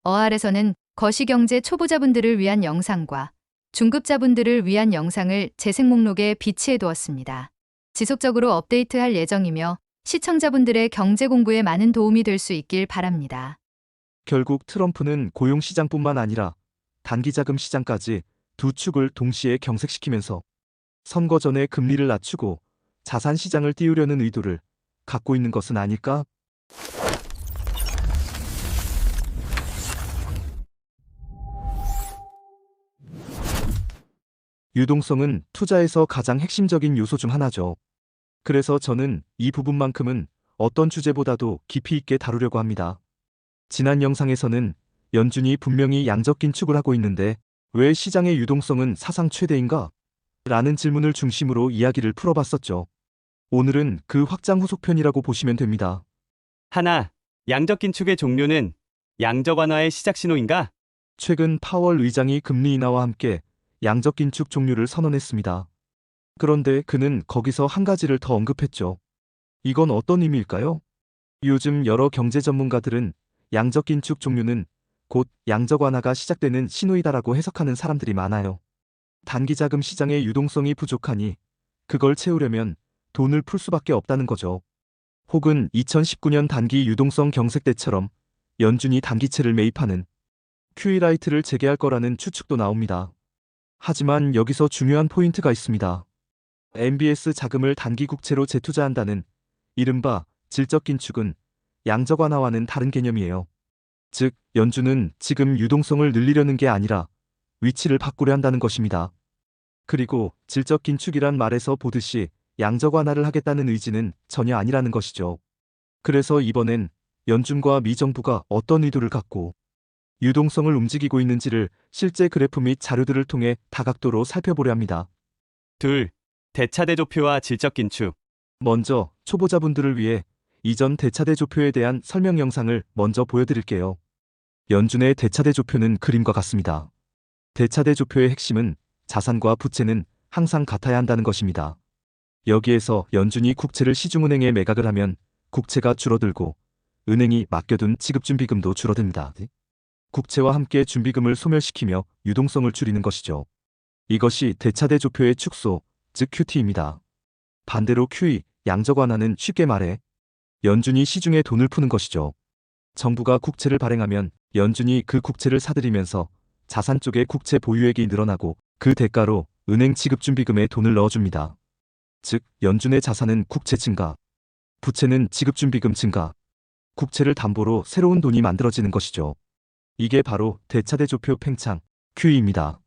어알에서는 거시경제 초보자분들을 위한 영상과 중급자분들을 위한 영상을 재생 목록에 비치해 두었습니다. 지속적으로 업데이트할 예정이며 시청자분들의 경제 공부에 많은 도움이 될 수 있길 바랍니다. 결국 트럼프는 고용시장뿐만 아니라 단기자금 시장까지 두 축을 동시에 경색시키면서 선거 전에 금리를 낮추고 자산 시장을 띄우려는 의도를 갖고 있는 것은 아닐까? 유동성은 투자에서 가장 핵심적인 요소 중 하나죠. 그래서 저는 이 부분만큼은 어떤 주제보다도 깊이 있게 다루려고 합니다. 지난 영상에서는 연준이 분명히 양적 긴축을 하고 있는데 왜 시장의 유동성은 사상 최대인가? 라는 질문을 중심으로 이야기를 풀어봤었죠. 오늘은 그 확장 후속편이라고 보시면 됩니다. 하나, 양적 긴축의 종료는 양적 완화의 시작 신호인가? 최근 파월 의장이 금리 인하와 함께 양적 긴축 종료를 선언했습니다. 그런데 그는 거기서 한 가지를 더 언급했죠. 이건 어떤 의미일까요? 요즘 여러 경제 전문가들은 양적 긴축 종료는 곧 양적 완화가 시작되는 신호이다라고 해석하는 사람들이 많아요. 단기 자금 시장의 유동성이 부족하니 그걸 채우려면 돈을 풀 수밖에 없다는 거죠. 혹은 2019년 단기 유동성 경색 때처럼 연준이 단기채를 매입하는 QE 라이트를 재개할 거라는 추측도 나옵니다. 하지만 여기서 중요한 포인트가 있습니다. MBS 자금을 단기 국채로 재투자한다는 이른바 질적 긴축은 양적 완화와는 다른 개념이에요. 즉, 연준은 지금 유동성을 늘리려는 게 아니라 위치를 바꾸려 한다는 것입니다. 그리고 질적 긴축이란 말에서 보듯이 양적 완화를 하겠다는 의지는 전혀 아니라는 것이죠. 그래서 이번엔 연준과 미 정부가 어떤 의도를 갖고 유동성을 움직이고 있는지를 실제 그래프 및 자료들을 통해 다각도로 살펴보려 합니다. 둘, 대차대조표와 질적 긴축. 먼저 초보자분들을 위해 이전 대차대조표에 대한 설명 영상을 먼저 보여드릴게요. 연준의 대차대조표는 그림과 같습니다. 대차대조표의 핵심은 자산과 부채는 항상 같아야 한다는 것입니다. 여기에서 연준이 국채를 시중은행에 매각을 하면 국채가 줄어들고 은행이 맡겨둔 지급준비금도 줄어듭니다. 국채와 함께 준비금을 소멸시키며 유동성을 줄이는 것이죠. 이것이 대차대조표의 축소, 즉 QT입니다. 반대로 QE, 양적 완화는 쉽게 말해 연준이 시중에 돈을 푸는 것이죠. 정부가 국채를 발행하면 연준이 그 국채를 사들이면서 자산 쪽에 국채 보유액이 늘어나고 그 대가로 은행 지급준비금에 돈을 넣어줍니다. 즉, 연준의 자산은 국채 증가, 부채는 지급준비금 증가, 국채를 담보로 새로운 돈이 만들어지는 것이죠. 이게 바로 대차대조표 팽창, QE입니다.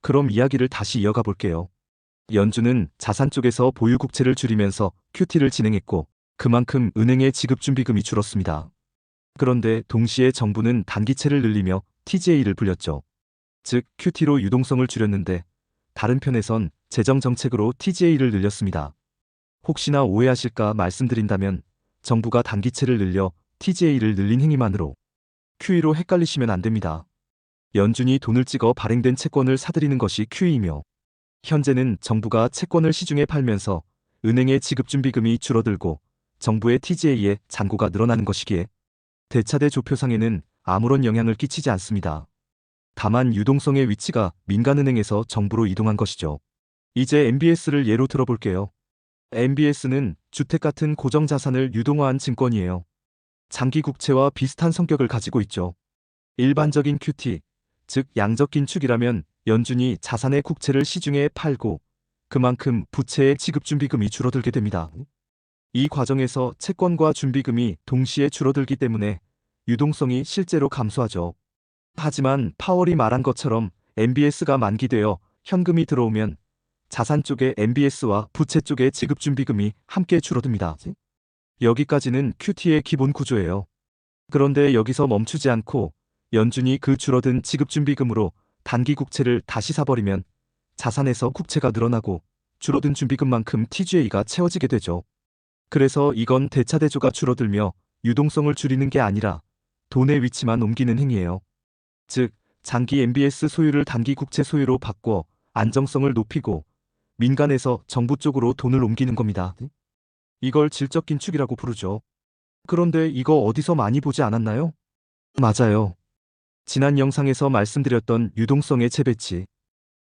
그럼 이야기를 다시 이어가 볼게요. 연준은 자산 쪽에서 보유 국채를 줄이면서 QT를 진행했고 그만큼 은행의 지급준비금이 줄었습니다. 그런데 동시에 정부는 단기채를 늘리며 TGA를 불렸죠. 즉 QT로 유동성을 줄였는데 다른 편에선 재정정책으로 TGA를 늘렸습니다. 혹시나 오해하실까 말씀드린다면 정부가 단기채를 늘려 TGA를 늘린 행위만으로 QE로 헷갈리시면 안 됩니다. 연준이 돈을 찍어 발행된 채권을 사들이는 것이 QE이며 현재는 정부가 채권을 시중에 팔면서 은행의 지급준비금이 줄어들고 정부의 TGA에 잔고가 늘어나는 것이기에 대차대조표상에는 아무런 영향을 끼치지 않습니다. 다만 유동성의 위치가 민간은행에서 정부로 이동한 것이죠. 이제 MBS를 예로 들어볼게요. MBS는 주택 같은 고정자산을 유동화한 증권이에요. 장기 국채와 비슷한 성격을 가지고 있죠. 일반적인 QT, 즉 양적 긴축이라면 연준이 자산의 국채를 시중에 팔고 그만큼 부채의 지급준비금이 줄어들게 됩니다. 이 과정에서 채권과 준비금이 동시에 줄어들기 때문에 유동성이 실제로 감소하죠. 하지만 파월이 말한 것처럼 MBS가 만기되어 현금이 들어오면 자산 쪽의 MBS와 부채 쪽의 지급준비금이 함께 줄어듭니다. 여기까지는 QT의 기본 구조예요. 그런데 여기서 멈추지 않고 연준이 그 줄어든 지급준비금으로 단기 국채를 다시 사버리면 자산에서 국채가 늘어나고 줄어든 준비금만큼 TGA가 채워지게 되죠. 그래서 이건 대차대조가 줄어들며 유동성을 줄이는 게 아니라 돈의 위치만 옮기는 행위예요. 즉, 장기 MBS 소유를 단기 국채 소유로 바꿔 안정성을 높이고 민간에서 정부 쪽으로 돈을 옮기는 겁니다. 이걸 질적 긴축이라고 부르죠. 그런데 이거 어디서 많이 보지 않았나요? 맞아요. 지난 영상에서 말씀드렸던 유동성의 재배치,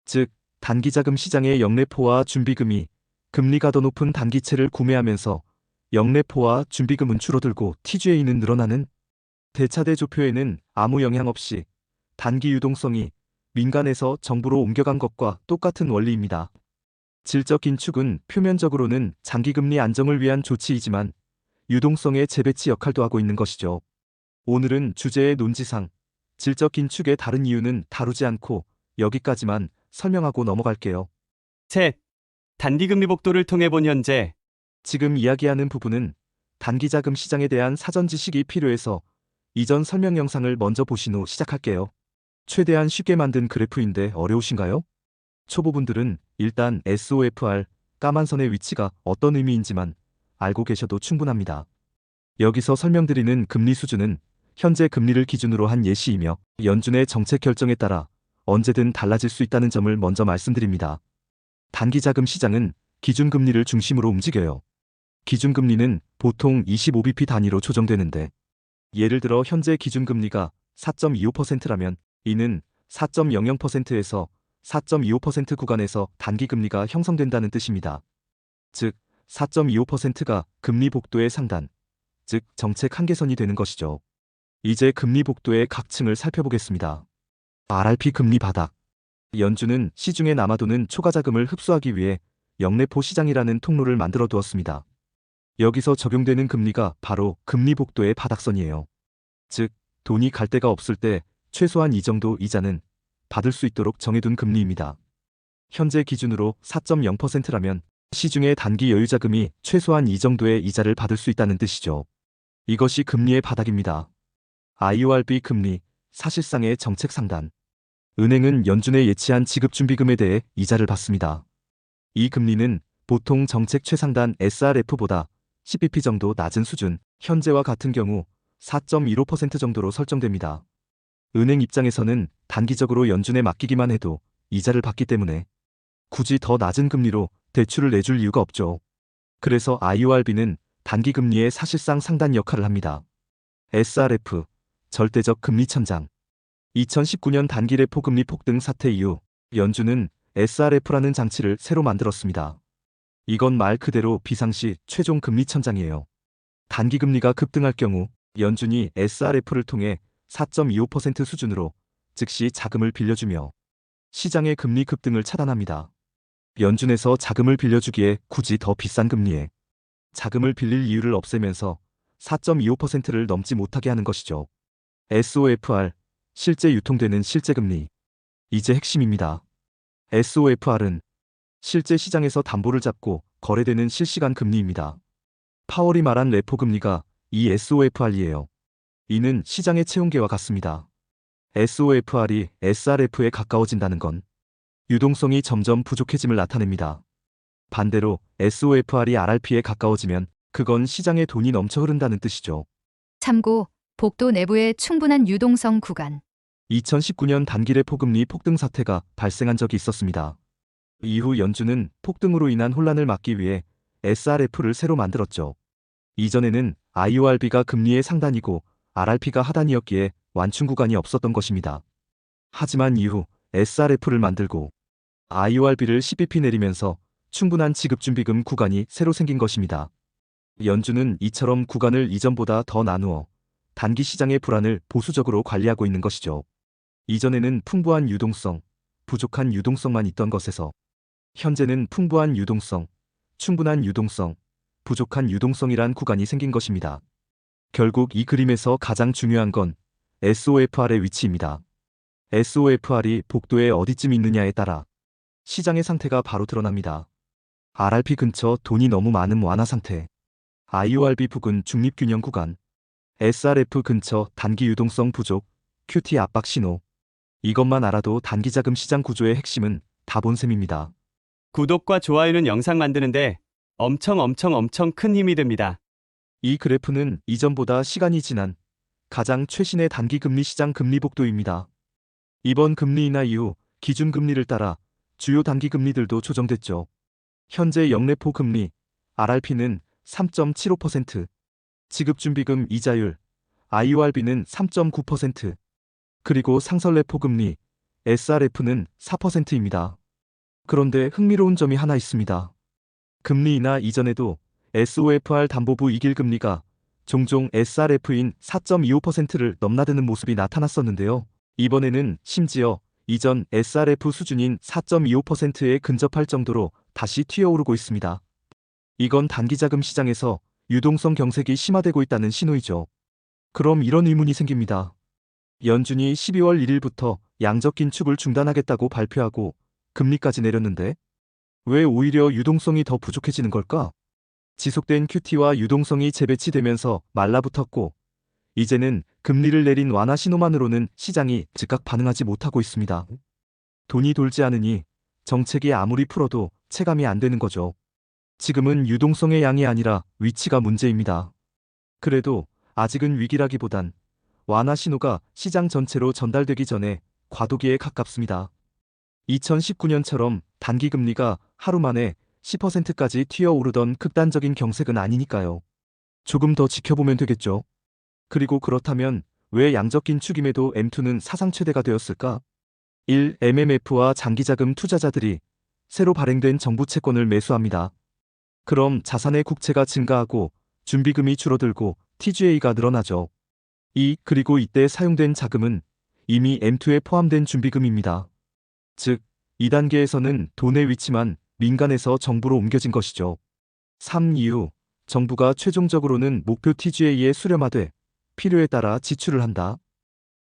즉 단기자금 시장의 역레포와 준비금이 금리가 더 높은 단기채를 구매하면서 역레포와 준비금은 줄어들고 TGA는 늘어나는 대차대 조표에는 아무 영향 없이 단기 유동성이 민간에서 정부로 옮겨간 것과 똑같은 원리입니다. 질적 긴축은 표면적으로는 장기금리 안정을 위한 조치이지만 유동성의 재배치 역할도 하고 있는 것이죠. 오늘은 주제의 논지상 질적 긴축의 다른 이유는 다루지 않고 여기까지만 설명하고 넘어갈게요. 셋. 단기금리 복도를 통해 본 현재. 지금 이야기하는 부분은 단기자금 시장에 대한 사전 지식이 필요해서 이전 설명 영상을 먼저 보신 후 시작할게요. 최대한 쉽게 만든 그래프인데 어려우신가요? 초보분들은 일단 SOFR 까만 선의 위치가 어떤 의미인지만 알고 계셔도 충분합니다. 여기서 설명드리는 금리 수준은 현재 금리를 기준으로 한 예시이며 연준의 정책 결정에 따라 언제든 달라질 수 있다는 점을 먼저 말씀드립니다. 단기자금 시장은 기준금리를 중심으로 움직여요. 기준금리는 보통 25bp 단위로 조정되는데 예를 들어 현재 기준금리가 4.25%라면 이는 4.00%에서 4.25% 구간에서 단기금리가 형성된다는 뜻입니다. 즉 4.25%가 금리 복도의 상단, 즉 정책 한계선이 되는 것이죠. 이제 금리 복도의 각 층을 살펴보겠습니다. RRP 금리 바닥. 연준은 시중에 남아도는 초과자금을 흡수하기 위해 역레포 시장이라는 통로를 만들어 두었습니다. 여기서 적용되는 금리가 바로 금리 복도의 바닥선이에요. 즉, 돈이 갈 데가 없을 때 최소한 이 정도 이자는 받을 수 있도록 정해둔 금리입니다. 현재 기준으로 4.0%라면 시중의 단기 여유자금이 최소한 이 정도의 이자를 받을 수 있다는 뜻이죠. 이것이 금리의 바닥입니다. IORB 금리, 사실상의 정책 상단. 은행은 연준의 예치한 지급준비금에 대해 이자를 받습니다. 이 금리는 보통 정책 최상단 SRF보다 10bp 정도 낮은 수준, 현재와 같은 경우 4.15% 정도로 설정됩니다. 은행 입장에서는 단기적으로 연준에 맡기기만 해도 이자를 받기 때문에 굳이 더 낮은 금리로 대출을 내줄 이유가 없죠. 그래서 IORB는 단기금리의 사실상 상단 역할을 합니다. SRF, 절대적 금리 천장. 2019년 단기 레포 금리 폭등 사태 이후 연준은 SRF라는 장치를 새로 만들었습니다. 이건 말 그대로 비상시 최종 금리 천장이에요. 단기 금리가 급등할 경우 연준이 SRF를 통해 4.25% 수준으로 즉시 자금을 빌려주며 시장의 금리 급등을 차단합니다. 연준에서 자금을 빌려주기에 굳이 더 비싼 금리에 자금을 빌릴 이유를 없애면서 4.25%를 넘지 못하게 하는 것이죠. SOFR, 실제 유통되는 실제금리. 이제 핵심입니다. SOFR은 실제 시장에서 담보를 잡고 거래되는 실시간 금리입니다. 파월이 말한 레포 금리가 이 SOFR이에요. 이는 시장의 체온계와 같습니다. SOFR이 SRF에 가까워진다는 건 유동성이 점점 부족해짐을 나타냅니다. 반대로 SOFR이 RRP에 가까워지면 그건 시장에 돈이 넘쳐 흐른다는 뜻이죠. 참고, 복도 내부의 충분한 유동성 구간. 2019년 단기 레포 금리 폭등 사태가 발생한 적이 있었습니다. 이후 연준은 폭등으로 인한 혼란을 막기 위해 SRF를 새로 만들었죠. 이전에는 IORB가 금리의 상단이고 RRP가 하단이었기에 완충 구간이 없었던 것입니다. 하지만 이후 SRF를 만들고 IORB를 10bp 내리면서 충분한 지급준비금 구간이 새로 생긴 것입니다. 연준은 이처럼 구간을 이전보다 더 나누어 단기 시장의 불안을 보수적으로 관리하고 있는 것이죠. 이전에는 풍부한 유동성, 부족한 유동성만 있던 것에서 현재는 풍부한 유동성, 충분한 유동성, 부족한 유동성이란 구간이 생긴 것입니다. 결국 이 그림에서 가장 중요한 건 SOFR의 위치입니다. SOFR이 복도에 어디쯤 있느냐에 따라 시장의 상태가 바로 드러납니다. RRP 근처 돈이 너무 많은 완화 상태, IORB 부근 중립균형 구간, SRF 근처 단기 유동성 부족, QT 압박 신호. 이것만 알아도 단기자금 시장 구조의 핵심은 다 본 셈입니다. 구독과 좋아요는 영상 만드는데 엄청 큰 힘이 됩니다. 이 그래프는 이전보다 시간이 지난 가장 최신의 단기금리 시장 금리 복도입니다. 이번 금리 인하 이후 기준금리를 따라 주요 단기금리들도 조정됐죠. 현재 역레포 금리, RRP는 3.75%, 지급준비금 이자율, IORB는 3.9%, 그리고 상설레포 금리 SRF는 4%입니다. 그런데 흥미로운 점이 하나 있습니다. 금리 인하 이전에도 SOFR 담보부 이길 금리가 종종 SRF인 4.25%를 넘나드는 모습이 나타났었는데요. 이번에는 심지어 이전 SRF 수준인 4.25%에 근접할 정도로 다시 튀어오르고 있습니다. 이건 단기자금 시장에서 유동성 경색이 심화되고 있다는 신호이죠. 그럼 이런 의문이 생깁니다. 연준이 12월 1일부터 양적 긴축을 중단하겠다고 발표하고 금리까지 내렸는데 왜 오히려 유동성이 더 부족해지는 걸까? 지속된 QT와 유동성이 재배치되면서 말라붙었고 이제는 금리를 내린 완화 신호만으로는 시장이 즉각 반응하지 못하고 있습니다. 돈이 돌지 않으니 정책이 아무리 풀어도 체감이 안 되는 거죠. 지금은 유동성의 양이 아니라 위치가 문제입니다. 그래도 아직은 위기라기보단 완화 신호가 시장 전체로 전달되기 전에 과도기에 가깝습니다. 2019년처럼 단기 금리가 하루 만에 10%까지 튀어오르던 극단적인 경색은 아니니까요. 조금 더 지켜보면 되겠죠. 그리고 그렇다면 왜 양적 긴축임에도 M2는 사상 최대가 되었을까? 1. MMF와 장기자금 투자자들이 새로 발행된 정부 채권을 매수합니다. 그럼 자산의 국채가 증가하고 준비금이 줄어들고 TGA가 늘어나죠. 2. 그리고 이때 사용된 자금은 이미 M2에 포함된 준비금입니다. 즉, 2단계에서는 돈의 위치만 민간에서 정부로 옮겨진 것이죠. 3. 이후 정부가 최종적으로는 목표 TGA에 수렴하되 필요에 따라 지출을 한다.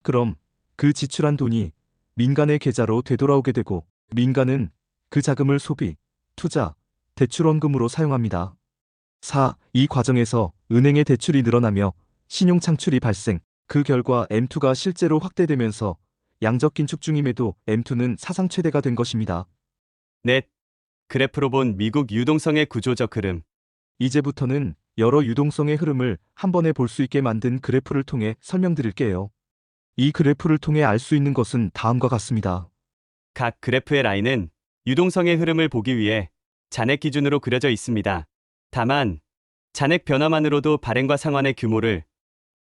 그럼 그 지출한 돈이 민간의 계좌로 되돌아오게 되고 민간은 그 자금을 소비, 투자, 대출원금으로 사용합니다. 4. 이 과정에서 은행의 대출이 늘어나며 신용 창출이 발생, 그 결과 M2가 실제로 확대되면서 양적 긴축 중임에도 M2는 사상 최대가 된 것입니다. 넷. 그래프로 본 미국 유동성의 구조적 흐름. 이제부터는 여러 유동성의 흐름을 한 번에 볼 수 있게 만든 그래프를 통해 설명드릴게요. 이 그래프를 통해 알 수 있는 것은 다음과 같습니다. 각 그래프의 라인은 유동성의 흐름을 보기 위해 잔액 기준으로 그려져 있습니다. 다만 잔액 변화만으로도 발행과 상환의 규모를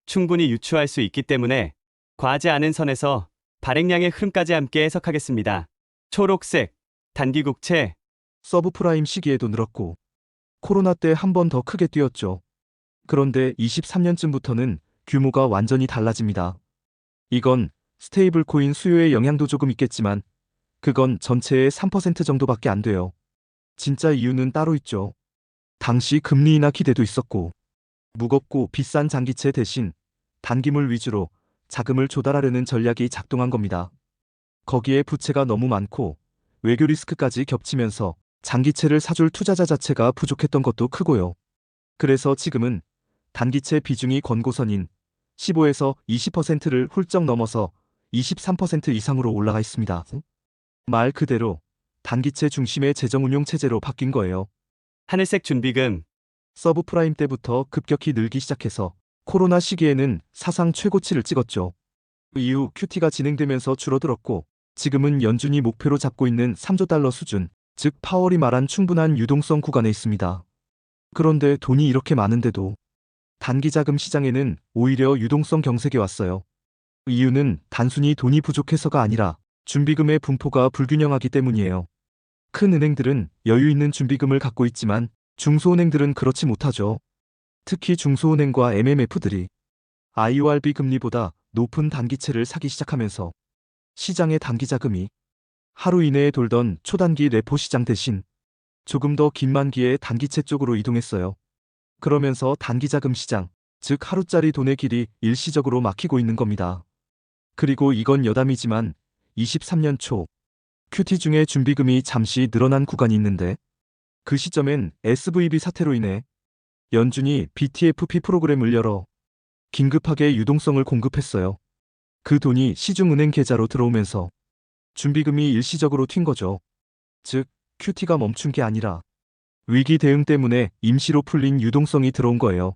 충분히 유추할 수 있기 때문에 과하지 않은 선에서 발행량의 흐름까지 함께 해석하겠습니다. 초록색, 단기 국채, 서브프라임 시기에도 늘었고 코로나 때 한 번 더 크게 뛰었죠. 그런데 23년쯤부터는 규모가 완전히 달라집니다. 이건 스테이블 코인 수요의 영향도 조금 있겠지만 그건 전체의 3% 정도밖에 안 돼요. 진짜 이유는 따로 있죠. 당시 금리 인하 기대도 있었고 무겁고 비싼 장기채 대신 단기물 위주로 자금을 조달하려는 전략이 작동한 겁니다. 거기에 부채가 너무 많고 외교 리스크까지 겹치면서 장기채를 사줄 투자자 자체가 부족했던 것도 크고요. 그래서 지금은 단기채 비중이 권고선인 15에서 20%를 훌쩍 넘어서 23% 이상으로 올라가 있습니다. 말 그대로 단기채 중심의 재정운용 체제로 바뀐 거예요. 하늘색 준비금, 서브프라임 때부터 급격히 늘기 시작해서 코로나 시기에는 사상 최고치를 찍었죠. 이후 QT가 진행되면서 줄어들었고 지금은 연준이 목표로 잡고 있는 3조 달러 수준, 즉 파월이 말한 충분한 유동성 구간에 있습니다. 그런데 돈이 이렇게 많은데도 단기자금 시장에는 오히려 유동성 경색이 왔어요. 이유는 단순히 돈이 부족해서가 아니라 준비금의 분포가 불균형하기 때문이에요. 큰 은행들은 여유 있는 준비금을 갖고 있지만 중소은행들은 그렇지 못하죠. 특히 중소은행과 MMF들이 IORB 금리보다 높은 단기채를 사기 시작하면서 시장의 단기자금이 하루 이내에 돌던 초단기 레포 시장 대신 조금 더 긴 만기의 단기채 쪽으로 이동했어요. 그러면서 단기자금 시장, 즉 하루짜리 돈의 길이 일시적으로 막히고 있는 겁니다. 그리고 이건 여담이지만 23년 초 QT 중에 준비금이 잠시 늘어난 구간이 있는데 그 시점엔 SVB 사태로 인해 연준이 BTFP 프로그램을 열어 긴급하게 유동성을 공급했어요. 그 돈이 시중은행 계좌로 들어오면서 준비금이 일시적으로 튄 거죠. 즉 QT가 멈춘 게 아니라 위기 대응 때문에 임시로 풀린 유동성이 들어온 거예요.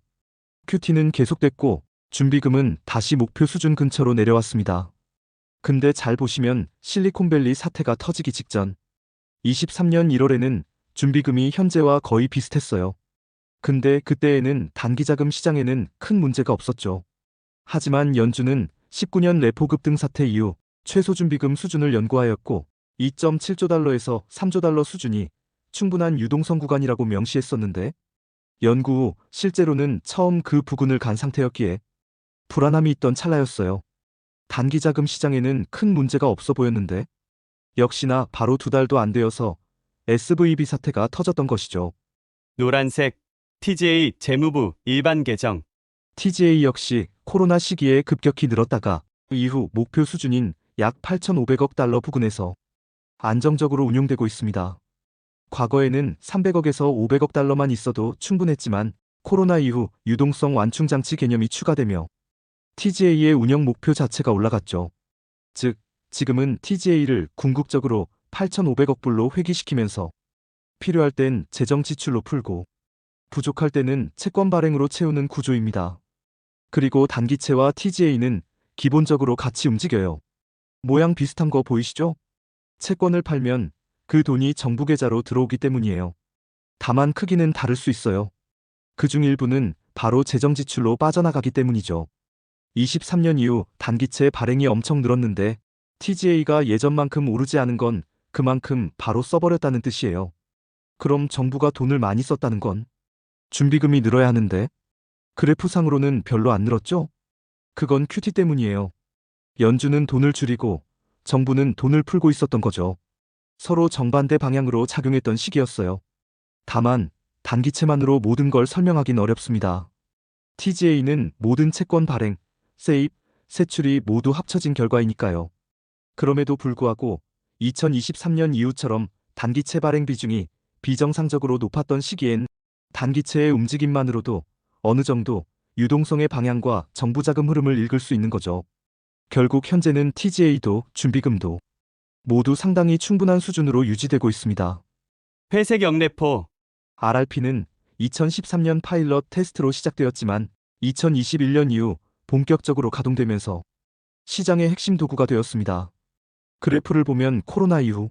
QT는 계속됐고 준비금은 다시 목표 수준 근처로 내려왔습니다. 근데 잘 보시면 실리콘밸리 사태가 터지기 직전 23년 1월에는 준비금이 현재와 거의 비슷했어요. 근데 그때에는 단기자금 시장에는 큰 문제가 없었죠. 하지만 연준은 19년 레포 급등 사태 이후 최소 준비금 수준을 연구하였고 2.7조 달러에서 3조 달러 수준이 충분한 유동성 구간이라고 명시했었는데 연구 후 실제로는 처음 그 부근을 간 상태였기에 불안함이 있던 찰나였어요. 단기 자금 시장에는 큰 문제가 없어 보였는데 역시나 바로 2달도 안 되어서 SVB 사태가 터졌던 것이죠. 노란색 TGA 재무부 일반 계정. TGA 역시 코로나 시기에 급격히 늘었다가 이후 목표 수준인 약 8,500억 달러 부근에서 안정적으로 운용되고 있습니다. 과거에는 300억에서 500억 달러만 있어도 충분했지만 코로나 이후 유동성 완충 장치 개념이 추가되며 TGA의 운영 목표 자체가 올라갔죠. 즉, 지금은 TGA를 궁극적으로 8,500억 불로 회귀시키면서 필요할 땐 재정 지출로 풀고 부족할 때는 채권 발행으로 채우는 구조입니다. 그리고 단기채와 TGA는 기본적으로 같이 움직여요. 모양 비슷한 거 보이시죠? 채권을 팔면 그 돈이 정부 계좌로 들어오기 때문이에요. 다만 크기는 다를 수 있어요. 그중 일부는 바로 재정 지출로 빠져나가기 때문이죠. 23년 이후 단기채 발행이 엄청 늘었는데 TGA가 예전만큼 오르지 않은 건 그만큼 바로 써버렸다는 뜻이에요. 그럼 정부가 돈을 많이 썼다는 건 준비금이 늘어야 하는데 그래프상으로는 별로 안 늘었죠? 그건 QT 때문이에요. 연준은 돈을 줄이고 정부는 돈을 풀고 있었던 거죠. 서로 정반대 방향으로 작용했던 시기였어요. 다만 단기채만으로 모든 걸 설명하긴 어렵습니다. TGA는 모든 채권 발행, 세입, 세출이 모두 합쳐진 결과이니까요. 그럼에도 불구하고 2023년 이후처럼 단기채 발행 비중이 비정상적으로 높았던 시기엔 단기채의 움직임만으로도 어느 정도 유동성의 방향과 정부 자금 흐름을 읽을 수 있는 거죠. 결국 현재는 TGA도 준비금도 모두 상당히 충분한 수준으로 유지되고 있습니다. 회색 영래포. RRP는 2013년 파일럿 테스트로 시작되었지만 2021년 이후 본격적으로 가동되면서 시장의 핵심 도구가 되었습니다. 그래프를 보면 코로나 이후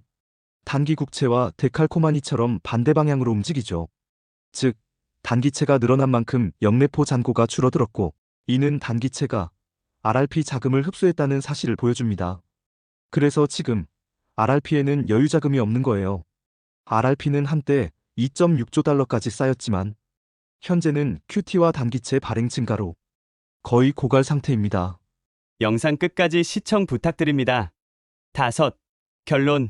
단기 국채와 데칼코마니처럼 반대 방향으로 움직이죠. 즉, 단기채가 늘어난 만큼 영래포 잔고가 줄어들었고 이는 단기채가 RRP 자금을 흡수했다는 사실을 보여줍니다. 그래서 지금 RRP에는 여유 자금이 없는 거예요. RRP는 한때 2.6조 달러까지 쌓였지만 현재는 QT와 단기채 발행 증가로 거의 고갈 상태입니다. 영상 끝까지 시청 부탁드립니다. 5. 결론.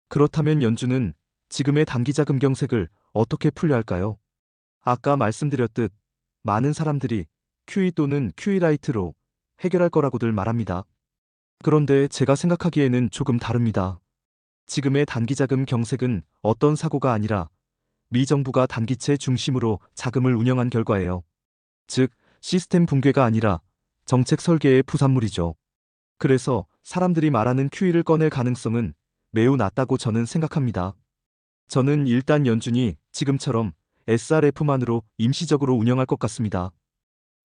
그렇다면 연준은 지금의 단기 자금 경색을 어떻게 풀려 할까요? 아까 말씀드렸듯 많은 사람들이 QE 또는 QE-라이트로 해결할 거라고들 말합니다. 그런데 제가 생각하기에는 조금 다릅니다. 지금의 단기 자금 경색은 어떤 사고가 아니라 미 정부가 단기채 중심으로 자금을 운영한 결과예요. 즉, 시스템 붕괴가 아니라 정책 설계의 부산물이죠. 그래서 사람들이 말하는 QE를 꺼낼 가능성은 매우 낮다고 저는 생각합니다. 저는 일단 연준이 지금처럼 SRF만으로 임시적으로 운영할 것 같습니다.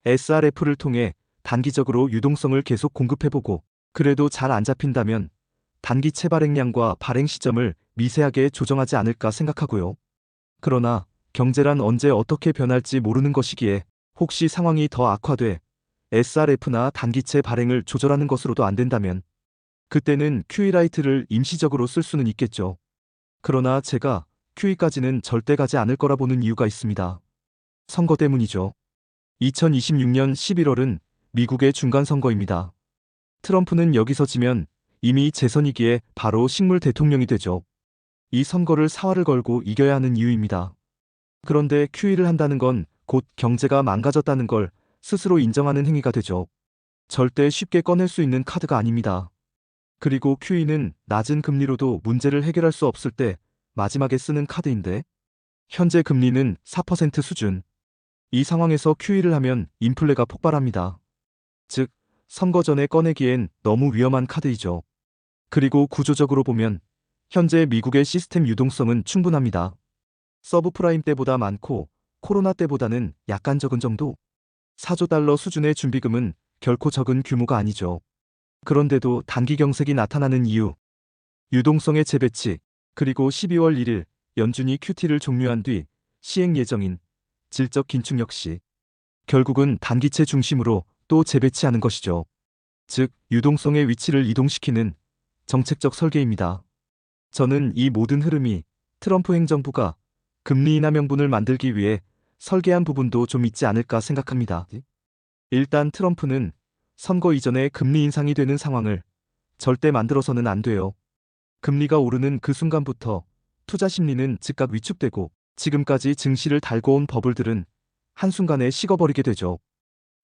SRF를 통해 단기적으로 유동성을 계속 공급해보고 그래도 잘 안 잡힌다면 단기채 발행량과 발행 시점을 미세하게 조정하지 않을까 생각하고요. 그러나 경제란 언제 어떻게 변할지 모르는 것이기에 혹시 상황이 더 악화돼 SRF나 단기채 발행을 조절하는 것으로도 안 된다면 그때는 QE-라이트를 임시적으로 쓸 수는 있겠죠. 그러나 제가 QE까지는 절대 가지 않을 거라 보는 이유가 있습니다. 선거 때문이죠. 2026년 11월은 미국의 중간선거입니다. 트럼프는 여기서 지면 이미 재선이기에 바로 식물 대통령이 되죠. 이 선거를 사활을 걸고 이겨야 하는 이유입니다. 그런데 QE를 한다는 건 곧 경제가 망가졌다는 걸 스스로 인정하는 행위가 되죠. 절대 쉽게 꺼낼 수 있는 카드가 아닙니다. 그리고 QE는 낮은 금리로도 문제를 해결할 수 없을 때 마지막에 쓰는 카드인데 현재 금리는 4% 수준. 이 상황에서 QE를 하면 인플레가 폭발합니다. 즉, 선거 전에 꺼내기엔 너무 위험한 카드이죠. 그리고 구조적으로 보면 현재 미국의 시스템 유동성은 충분합니다. 서브프라임 때보다 많고 코로나 때보다는 약간 적은 정도. 4조 달러 수준의 준비금은 결코 적은 규모가 아니죠. 그런데도 단기 경색이 나타나는 이유, 유동성의 재배치, 그리고 12월 1일 연준이 QT를 종료한 뒤 시행 예정인 질적 긴축 역시 결국은 단기채 중심으로 또 재배치하는 것이죠. 즉 유동성의 위치를 이동시키는 정책적 설계입니다. 저는 이 모든 흐름이 트럼프 행정부가 금리 인하 명분을 만들기 위해 설계한 부분도 좀 있지 않을까 생각합니다. 일단 트럼프는 선거 이전에 금리 인상이 되는 상황을 절대 만들어서는 안 돼요. 금리가 오르는 그 순간부터 투자 심리는 즉각 위축되고 지금까지 증시를 달고 온 버블들은 한순간에 식어버리게 되죠.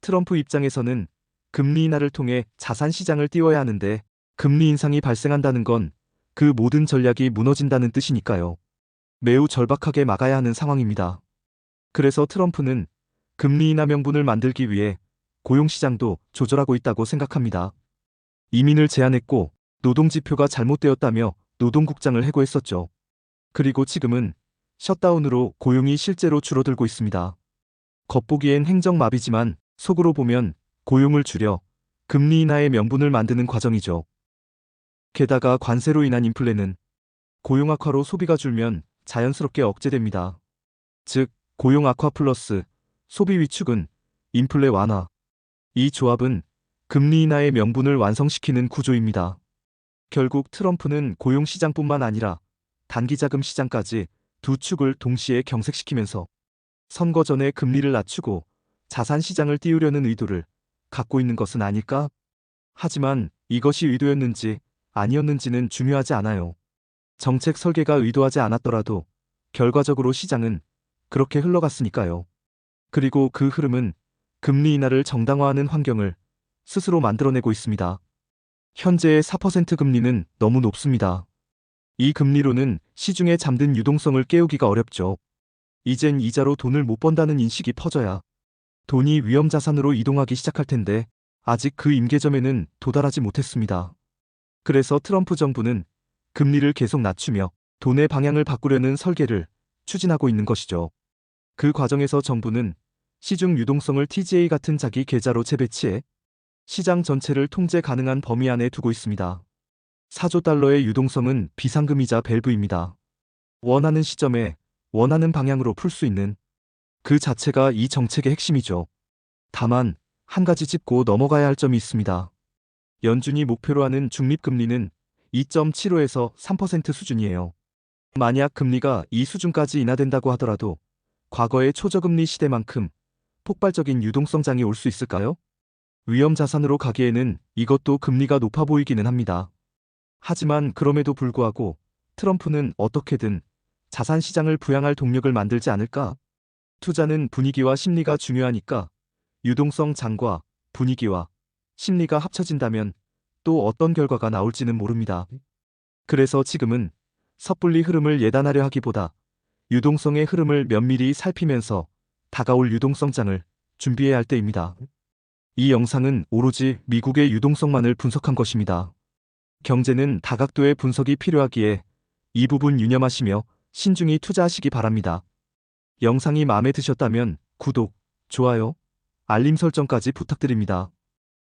트럼프 입장에서는 금리 인하를 통해 자산 시장을 띄워야 하는데 금리 인상이 발생한다는 건 그 모든 전략이 무너진다는 뜻이니까요. 매우 절박하게 막아야 하는 상황입니다. 그래서 트럼프는 금리 인하 명분을 만들기 위해 고용시장도 조절하고 있다고 생각합니다. 이민을 제한했고 노동지표가 잘못되었다며 노동국장을 해고했었죠. 그리고 지금은 셧다운으로 고용이 실제로 줄어들고 있습니다. 겉보기엔 행정마비지만 속으로 보면 고용을 줄여 금리 인하의 명분을 만드는 과정이죠. 게다가 관세로 인한 인플레는 고용 악화로 소비가 줄면 자연스럽게 억제됩니다. 즉, 고용 악화 플러스 소비 위축은 인플레 완화. 이 조합은 금리 인하의 명분을 완성시키는 구조입니다. 결국 트럼프는 고용 시장뿐만 아니라 단기자금 시장까지 두 축을 동시에 경색시키면서 선거 전에 금리를 낮추고 자산 시장을 띄우려는 의도를 갖고 있는 것은 아닐까? 하지만 이것이 의도였는지 아니었는지는 중요하지 않아요. 정책 설계가 의도하지 않았더라도 결과적으로 시장은 그렇게 흘러갔으니까요. 그리고 그 흐름은 금리 인하를 정당화하는 환경을 스스로 만들어내고 있습니다. 현재의 4% 금리는 너무 높습니다. 이 금리로는 시중에 잠든 유동성을 깨우기가 어렵죠. 이젠 이자로 돈을 못 번다는 인식이 퍼져야 돈이 위험자산으로 이동하기 시작할 텐데 아직 그 임계점에는 도달하지 못했습니다. 그래서 트럼프 정부는 금리를 계속 낮추며 돈의 방향을 바꾸려는 설계를 추진하고 있는 것이죠. 그 과정에서 정부는 시중 유동성을 TGA 같은 자기 계좌로 재배치해 시장 전체를 통제 가능한 범위 안에 두고 있습니다. 4조 달러의 유동성은 비상금이자 밸브입니다. 원하는 시점에 원하는 방향으로 풀 수 있는 그 자체가 이 정책의 핵심이죠. 다만 한 가지 짚고 넘어가야 할 점이 있습니다. 연준이 목표로 하는 중립금리는 2.75에서 3% 수준이에요. 만약 금리가 이 수준까지 인하된다고 하더라도 과거의 초저금리 시대만큼 폭발적인 유동성장이 올 수 있을까요? 위험 자산으로 가기에는 이것도 금리가 높아 보이기는 합니다. 하지만 그럼에도 불구하고 트럼프는 어떻게든 자산 시장을 부양할 동력을 만들지 않을까? 투자는 분위기와 심리가 중요하니까 유동성 장과 분위기와 심리가 합쳐진다면 또 어떤 결과가 나올지는 모릅니다. 그래서 지금은 섣불리 흐름을 예단하려 하기보다 유동성의 흐름을 면밀히 살피면서 다가올 유동성장을 준비해야 할 때입니다. 이 영상은 오로지 미국의 유동성만을 분석한 것입니다. 경제는 다각도의 분석이 필요하기에 이 부분 유념하시며 신중히 투자하시기 바랍니다. 영상이 마음에 드셨다면 구독, 좋아요, 알림 설정까지 부탁드립니다.